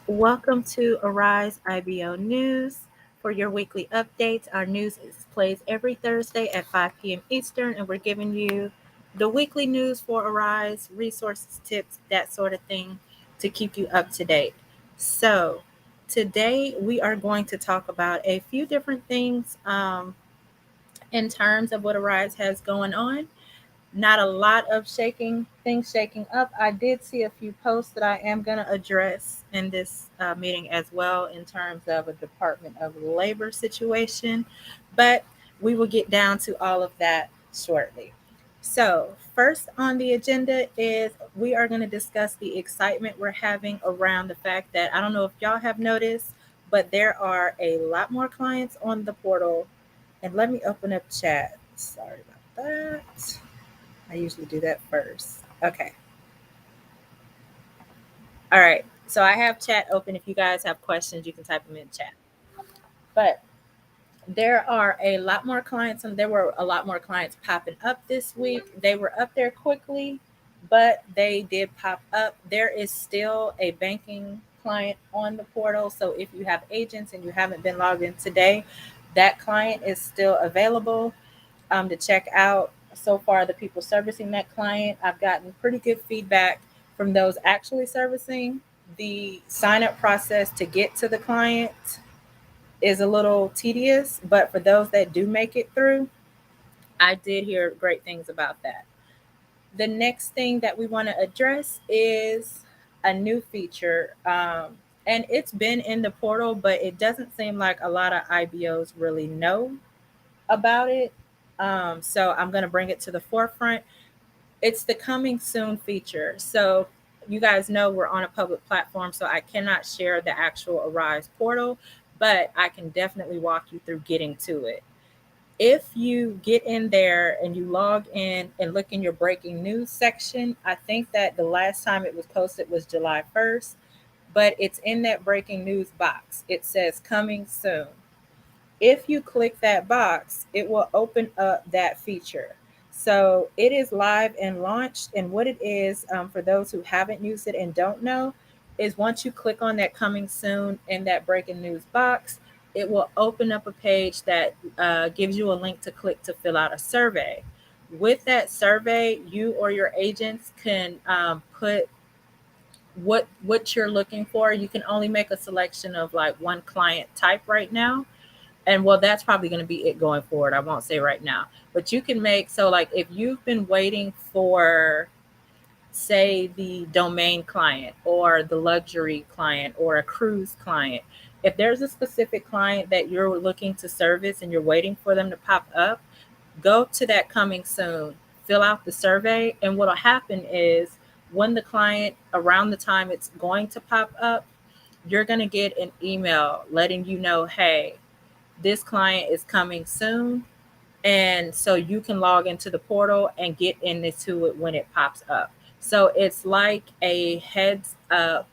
Welcome to Arise IBO News. For your weekly updates, our news plays every Thursday at 5 p.m. Eastern, and we're giving you the weekly news for Arise, resources, tips, that sort of thing to keep you up to date. So, today we are going to talk about a few different things in terms of what Arise has going on. Not a lot of things shaking up. I did see a few posts that I am going to address in this meeting as well in terms of a Department of Labor situation, but we will get down to all of that shortly. So, first on the agenda is we are going to discuss the excitement we're having around the fact that I don't know if y'all have noticed, but there are a lot more clients on the portal. And let me open up chat. Sorry about that. I usually do that first. Okay. All right. So I have chat open. If you guys have questions, you can type them in chat. But there are a lot more clients, and there were a lot more clients popping up this week. They were up there quickly, but they did pop up. There is still a banking client on the portal. So if you have agents and you haven't been logged in today, that client is still available to check out. So far, the people servicing that client, I've gotten pretty good feedback from those actually servicing. The sign up process to get to the client is a little tedious, but for those that do make it through, I did hear great things about that. The next thing that we want to address is a new feature. And it's been in the portal, but it doesn't seem like a lot of IBOs really know about it. So I'm going to bring it to the forefront. It's the coming soon feature. So you guys know we're on a public platform, so I cannot share the actual Arise portal, but I can definitely walk you through getting to it. If you get in there and you log in and look in your breaking news section, I think that the last time it was posted was July 1st, but it's in that breaking news box. It says coming soon. If you click that box, it will open up that feature. So it is live and launched. And what it is, for those who haven't used it and don't know, is once you click on that coming soon in that breaking news box, it will open up a page that gives you a link to click to fill out a survey. With that survey, you or your agents can put what you're looking for. You can only make a selection of like one client type right now, and well, that's probably going to be it going forward. I won't say right now, but you can make, so like if you've been waiting for, say, the domain client or the luxury client or a cruise client, if there's a specific client that you're looking to service and you're waiting for them to pop up, go to that coming soon, fill out the survey, and what'll happen is when the client, around the time it's going to pop up, you're going to get an email letting you know, hey, this client is coming soon. And so you can log into the portal and get into it when it pops up. So it's like a heads up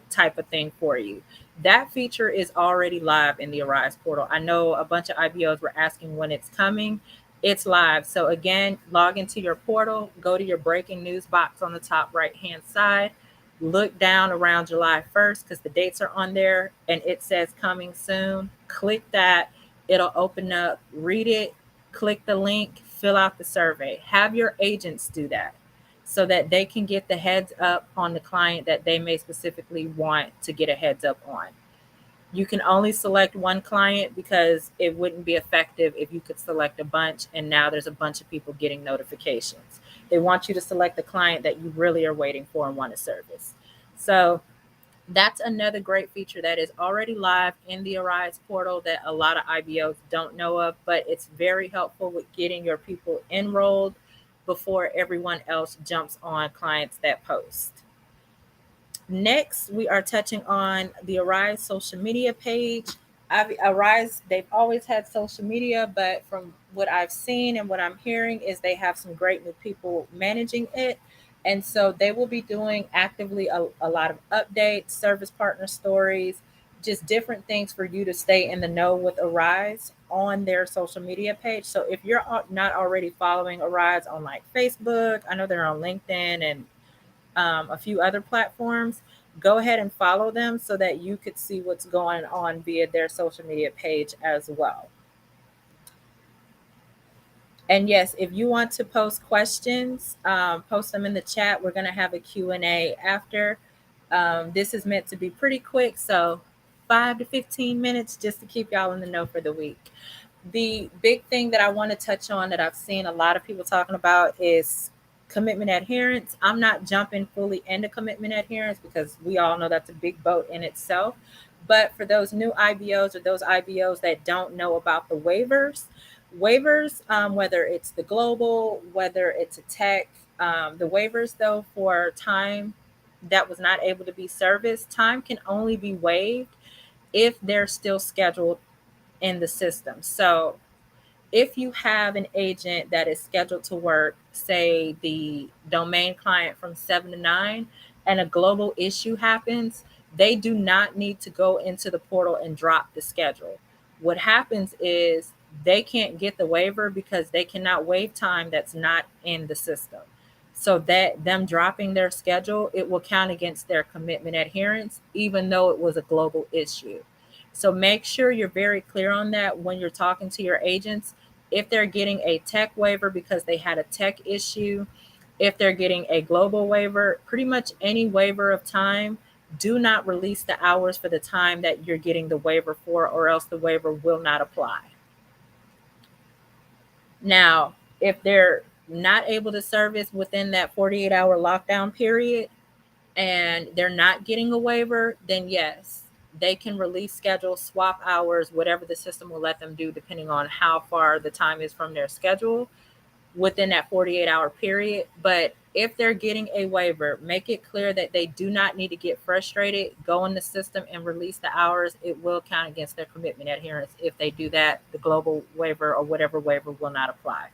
type of thing for you. That feature is already live in the Arise portal. I know a bunch of IBOs were asking when it's coming. It's live. So again, log into your portal, go to your breaking news box on the top right hand side, look down around July 1st because the dates are on there and it says coming soon. Click that. It'll open up, read it, click the link, fill out the survey. Have your agents do that so that they can get the heads up on the client that they may specifically want to get a heads up on. You can only select one client because it wouldn't be effective if you could select a bunch and now there's a bunch of people getting notifications. They want you to select the client that you really are waiting for and want to service. So that's another great feature that is already live in the Arise portal that a lot of IBOs don't know of, but it's very helpful with getting your people enrolled before everyone else jumps on clients that post. Next, we are touching on the Arise social media page. Arise, they've always had social media, but from what I've seen and what I'm hearing is they have some great new people managing it. And so they will be doing actively a lot of updates, service partner stories, just different things for you to stay in the know with Arise on their social media page. So if you're not already following Arise on like Facebook, I know they're on LinkedIn and a few other platforms, go ahead and follow them so that you could see what's going on via their social media page as well. And yes, if you want to post questions, post them in the chat. We're going to have a Q&A after. This is meant to be pretty quick, so 5 to 15 minutes just to keep y'all in the know for the week. The big thing that I want to touch on that I've seen a lot of people talking about is commitment adherence. I'm not jumping fully into commitment adherence because we all know that's a big boat in itself. But for those new IBOs or those IBOs that don't know about the waivers, whether it's the global, whether it's a tech, the waivers though for time that was not able to be serviced, time can only be waived if they're still scheduled in the system. So if you have an agent that is scheduled to work, say the domain client from 7 to 9, and a global issue happens, they do not need to go into the portal and drop the schedule. What happens is they can't get the waiver because they cannot waive time that's not in the system. So that them dropping their schedule, it will count against their commitment adherence, even though it was a global issue. So make sure you're very clear on that when you're talking to your agents. If they're getting a tech waiver because they had a tech issue, if they're getting a global waiver, pretty much any waiver of time, do not release the hours for the time that you're getting the waiver for, or else the waiver will not apply. Now, if they're not able to service within that 48-hour lockdown period, and they're not getting a waiver, then yes, they can release schedule, swap hours, whatever the system will let them do, depending on how far the time is from their schedule within that 48-hour period. But if they're getting a waiver, make it clear that they do not need to get frustrated, go in the system and release the hours. It will count against their commitment adherence. If they do that, the global waiver or whatever waiver will not apply.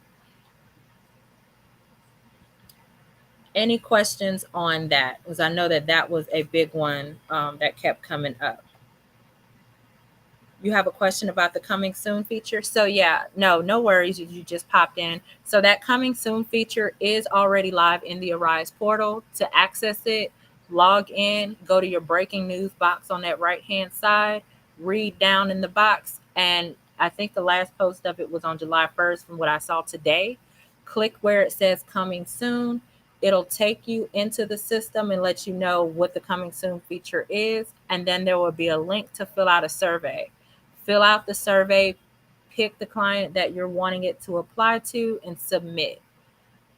Any questions on that? Because I know that that was a big one that kept coming up. You have a question about the coming soon feature? So yeah, no worries. You just popped in. So that coming soon feature is already live in the Arise portal. To access it, log in, go to your breaking news box on that right-hand side, read down in the box. And I think the last post of it was on July 1st from what I saw today. Click where it says coming soon. It'll take you into the system and let you know what the coming soon feature is. And then there will be a link to fill out a survey. Fill out the survey, pick the client that you're wanting it to apply to, and submit.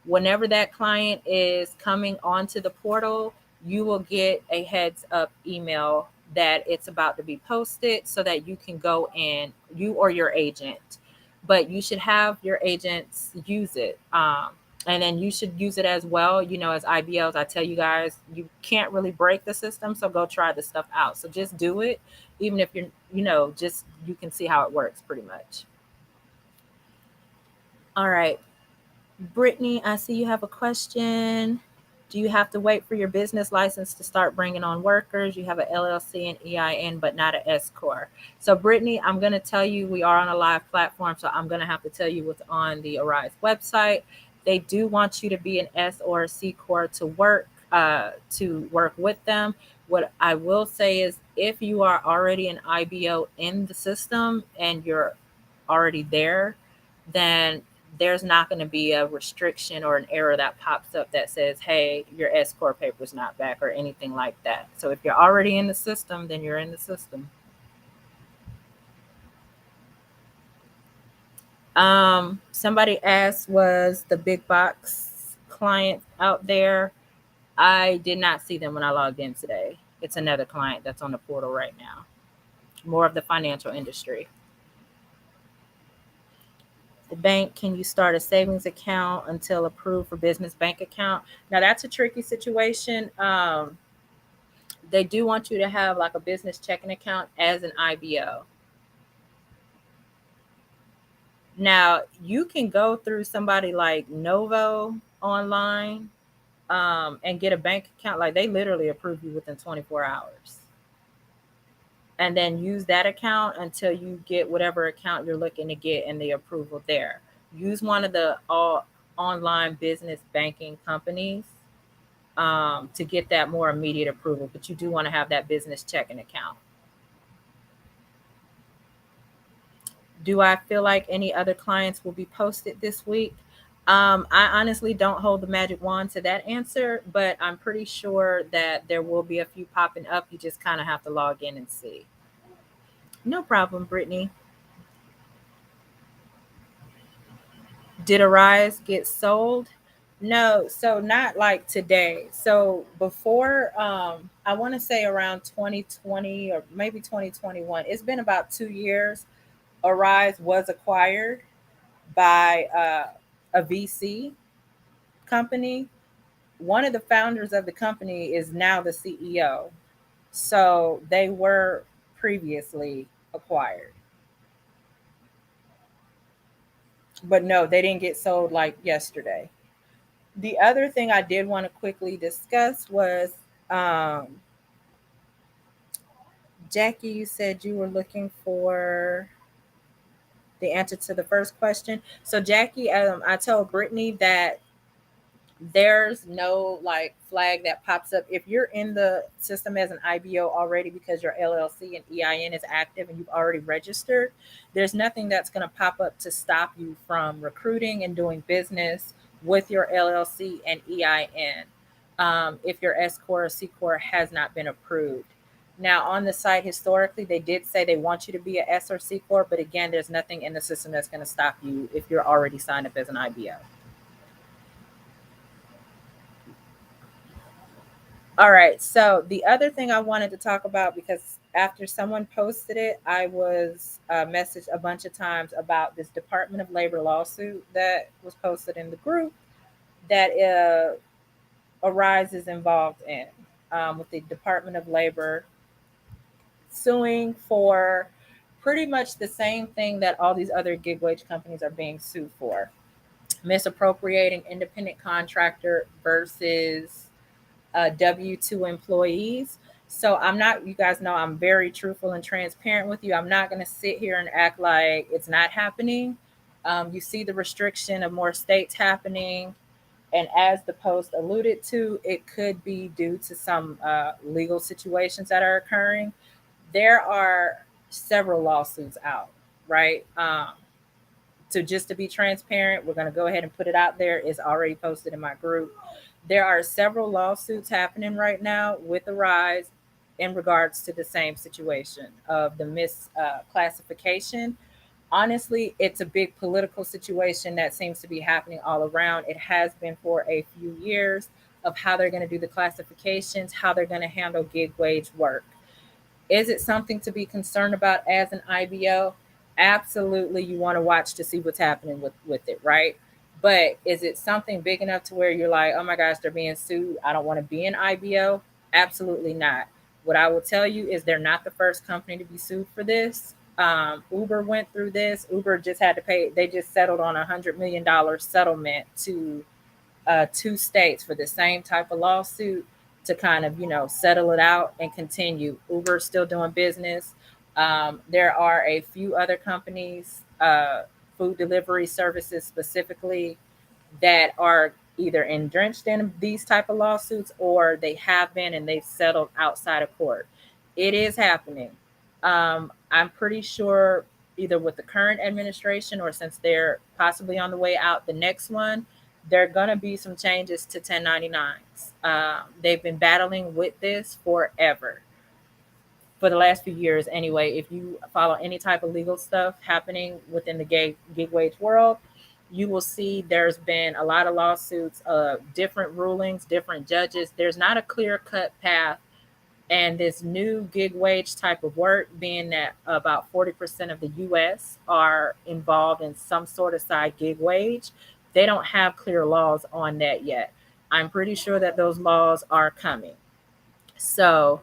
Whenever that client is coming onto the portal, you will get a heads up email that it's about to be posted so that you can go in, you or your agent. But you should have your agents use it. And then you should use it as well. You know, as IBLs, I tell you guys, you can't really break the system. So go try the stuff out. So just do it. Even if you're, just you can see how it works pretty much. All right. Brittany, I see you have a question. Do you have to wait for your business license to start bringing on workers? You have an LLC and EIN, but not an S Corp. So, Brittany, I'm going to tell you, we are on a live platform, so I'm going to have to tell you what's on the Arise website. They do want you to be an S or a C Corp to work with them. What I will say is, if you are already an IBO in the system and you're already there, then there's not going to be a restriction or an error that pops up that says, hey, your S Corp paper's not back or anything like that. So if you're already in the system, then you're in the system. Somebody asked, was the big box client out there? I did not see them when I logged in today. It's another client that's on the portal right now. More of the financial industry. The bank, can you start a savings account until approved for business bank account? Now that's a tricky situation. They do want you to have like a business checking account as an IBO. Now you can go through somebody like Novo online and get a bank account. Like they literally approve you within 24 hours. And then use that account until you get whatever account you're looking to get and the approval there. Use one of the all online business banking companies to get that more immediate approval, but you do want to have that business checking account. Do I feel like any other clients will be posted this week? I honestly don't hold the magic wand to that answer, but I'm pretty sure that there will be a few popping up. You just kind of have to log in and see. No problem, Brittany. Did Arise get sold? No, so not like today. So before, I want to say around 2020 or maybe 2021, it's been about 2 years. Arise was acquired by a VC company. One of the founders of the company is now the CEO. So they were previously acquired. But no, they didn't get sold like yesterday. The other thing I did want to quickly discuss was um, Jackie, you said you were looking for the answer to the first question. So, Jackie, I told Brittany that there's no like flag that pops up if you're in the system as an IBO already because your LLC and EIN is active and you've already registered. There's nothing that's going to pop up to stop you from recruiting and doing business with your LLC and EIN if your S Corp or C Corp has not been approved. Now, on the site, historically, they did say they want you to be a S or C Corp, but again, there's nothing in the system that's going to stop you if you're already signed up as an IBO. All right. So the other thing I wanted to talk about, because after someone posted it, I was messaged a bunch of times about this Department of Labor lawsuit that was posted in the group that Arise is involved in with the Department of Labor suing for pretty much the same thing that all these other gig wage companies are being sued for: misappropriating independent contractor versus W-2 employees. So I'm not, you guys know I'm very truthful and transparent with you. I'm not going to sit here and act like it's not happening. You see the restriction of more states happening. And as the post alluded to, it could be due to some legal situations that are occurring. There are several lawsuits out, right? So just to be transparent, we're going to go ahead and put it out there. It's already posted in my group. There are several lawsuits happening right now with Arise in regards to the same situation of the misclassification. Honestly, it's a big political situation that seems to be happening all around. It has been for a few years of how they're going to do the classifications, how they're going to handle gig wage work. Is it something to be concerned about as an IBO? Absolutely, you want to watch to see what's happening with it, right? But is it something big enough to where you're like, oh my gosh, they're being sued, I don't want to be an IBO? Absolutely not. What I will tell you is they're not the first company to be sued for this. Uber went through this. Uber just had to pay, they just settled on $100 million settlement to 2 states for the same type of lawsuit to kind of, settle it out and continue. Uber's still doing business. There are a few other companies, food delivery services specifically, that are either drenched in these type of lawsuits or they have been and they've settled outside of court. It is happening. I'm pretty sure either with the current administration or since they're possibly on the way out, the next one, there are going to be some changes to 1099s. They've been battling with this forever, for the last few years anyway. If you follow any type of legal stuff happening within the gig wage world, you will see there's been a lot of lawsuits, different rulings, different judges. There's not a clear cut path. And this new gig wage type of work, being that about 40% of the US are involved in some sort of side gig wage, they don't have clear laws on that yet. I'm pretty sure that those laws are coming. So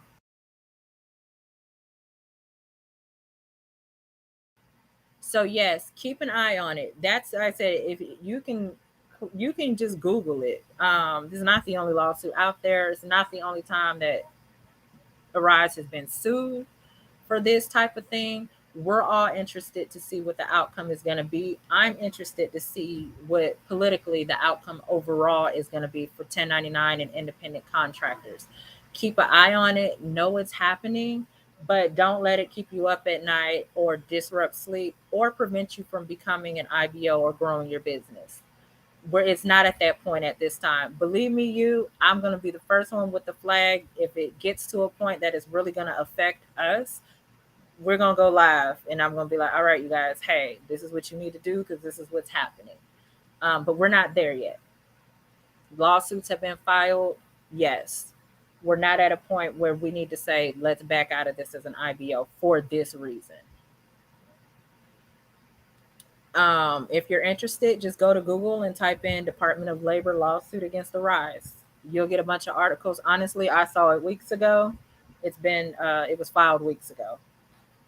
yes, keep an eye on it. That's, like I said, if you can just Google it. This is not the only lawsuit out there. It's not the only time that Arise has been sued for this type of thing. We're all interested to see what the outcome is going to be. I'm interested to see what politically the outcome overall is going to be for 1099 and independent contractors. Keep an eye on it, know it's happening, but don't let it keep you up at night or disrupt sleep or prevent you from becoming an IBO or growing your business. Where it's not at that point at this time. Believe me, I'm going to be the first one with the flag. If it gets to a point that is really going to affect us, we're going to go live and I'm going to be like, all right, you guys, hey, this is what you need to do because this is what's happening. But we're not there yet. Lawsuits have been filed. Yes. We're not at a point where we need to say, let's back out of this as an IBO for this reason. If you're interested, just go to Google and type in Department of Labor lawsuit against Arise. You'll get a bunch of articles. Honestly, I saw it weeks ago. It was filed weeks ago,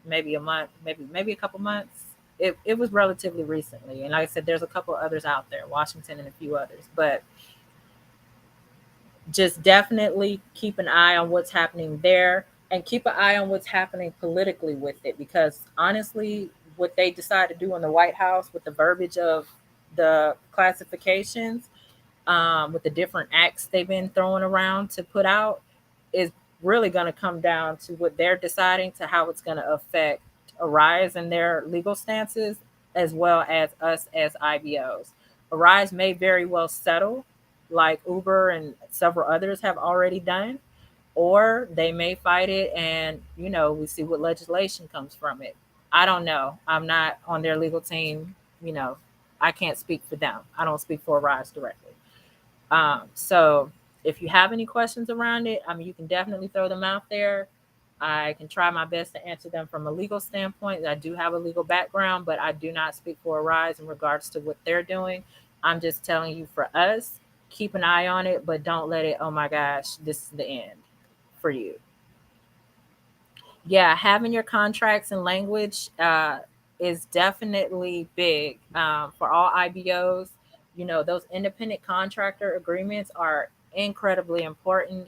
maybe a month, maybe a couple months. It was relatively recently. And like I said, there's a couple others out there, Washington and a few others. But just definitely keep an eye on what's happening there and keep an eye on what's happening politically with it. Because honestly, what they decide to do in the White House with the verbiage of the classifications, with the different acts they've been throwing around to put out, is really going to come down to what they're deciding to how it's going to affect Arise and their legal stances, as well as us as IBOs. Arise may very well settle, like Uber and several others have already done, or they may fight it and, we see what legislation comes from it. I don't know. I'm not on their legal team. I can't speak for them. I don't speak for Arise directly. So if you have any questions around it, you can definitely throw them out there. I can try my best to answer them from a legal standpoint. I do have a legal background, but I do not speak for Arise in regards to what they're doing. I'm just telling you, for us, keep an eye on it, but don't let it, oh my gosh, this is the end for you. Yeah, having your contracts in language is definitely big for all IBOs. Those independent contractor agreements are incredibly important.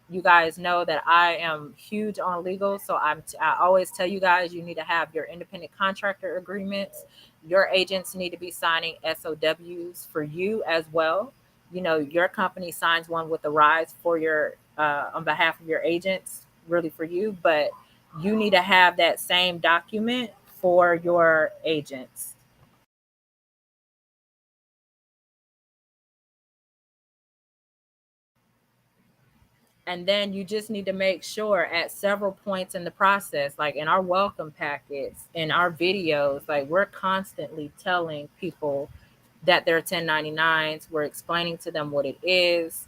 You guys know that I am huge on legal, so I always tell you guys, you need to have your independent contractor agreements. Your agents need to be signing SOWs for you as well. Your company signs one with Arise for your on behalf of your agents, really for you, but you need to have that same document for your agents. And then you just need to make sure at several points in the process, like in our welcome packets, in our videos, like we're constantly telling people that they're 1099s. We're explaining to them what it is.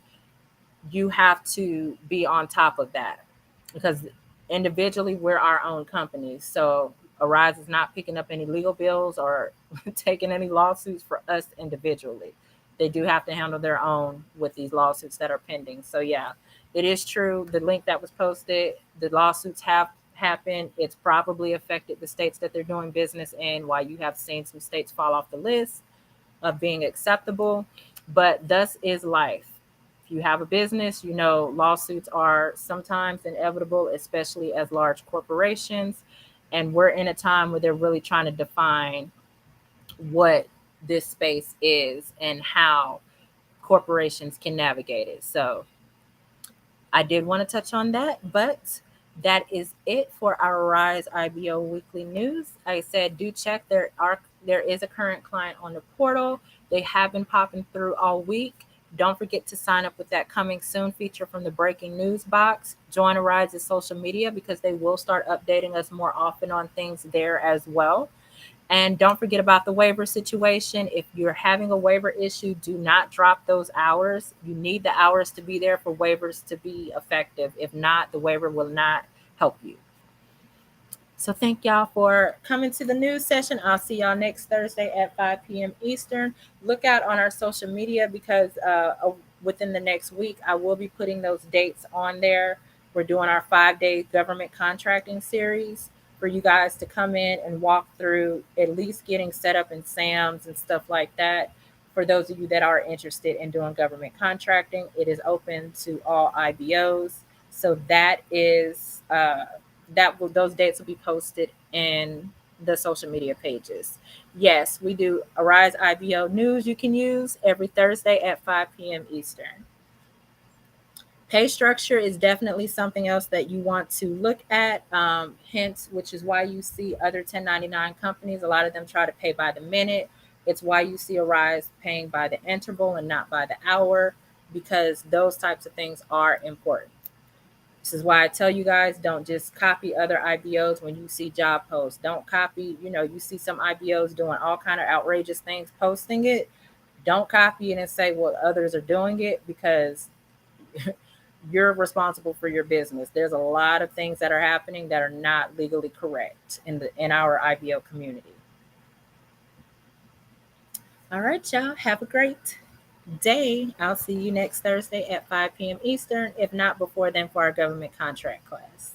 You have to be on top of that because individually we're our own company. So Arise is not picking up any legal bills or taking any lawsuits for us individually. They do have to handle their own with these lawsuits that are pending. So yeah, it is true. The link that was posted, the lawsuits have happened. It's probably affected the states that they're doing business in, why you have seen some states fall off the list of being acceptable. But thus is life. If you have a business, lawsuits are sometimes inevitable, especially as large corporations. And we're in a time where they're really trying to define what this space is and how corporations can navigate it. So I did want to touch on that, but that is it for our Rise IBO weekly news. I said, do check there is a current client on the portal. They have been popping through all week. Don't forget to sign up with that coming soon feature from the breaking news box. Join Arise's social media because they will start updating us more often on things there as well. And don't forget about the waiver situation. If you're having a waiver issue, do not drop those hours. You need the hours to be there for waivers to be effective. If not, the waiver will not help you. So thank y'all for coming to the news session. I'll see y'all next Thursday at 5 p.m. Eastern. Look out on our social media because within the next week, I will be putting those dates on there. We're doing our 5-day government contracting series for you guys to come in and walk through at least getting set up in SAMs and stuff like that. For those of you that are interested in doing government contracting, it is open to all IBOs. So that is those dates will be posted in the social media pages. Yes, we do Arise IBO news you can use every Thursday at 5 p.m. Eastern. Pay structure is definitely something else that you want to look at. Hence, which is why you see other 1099 companies, a lot of them try to pay by the minute. It's why you see Arise paying by the interval and not by the hour, because those types of things are important. This is why I tell you guys, don't just copy other IBOs when you see job posts. Don't copy, you see some IBOs doing all kind of outrageous things, posting it. Don't copy it and say, well, others are doing it, because you're responsible for your business. There's a lot of things that are happening that are not legally correct in our IBO community. All right, y'all. Have a great day. I'll see you next Thursday at 5 p.m. Eastern, if not before then, for our government contract class.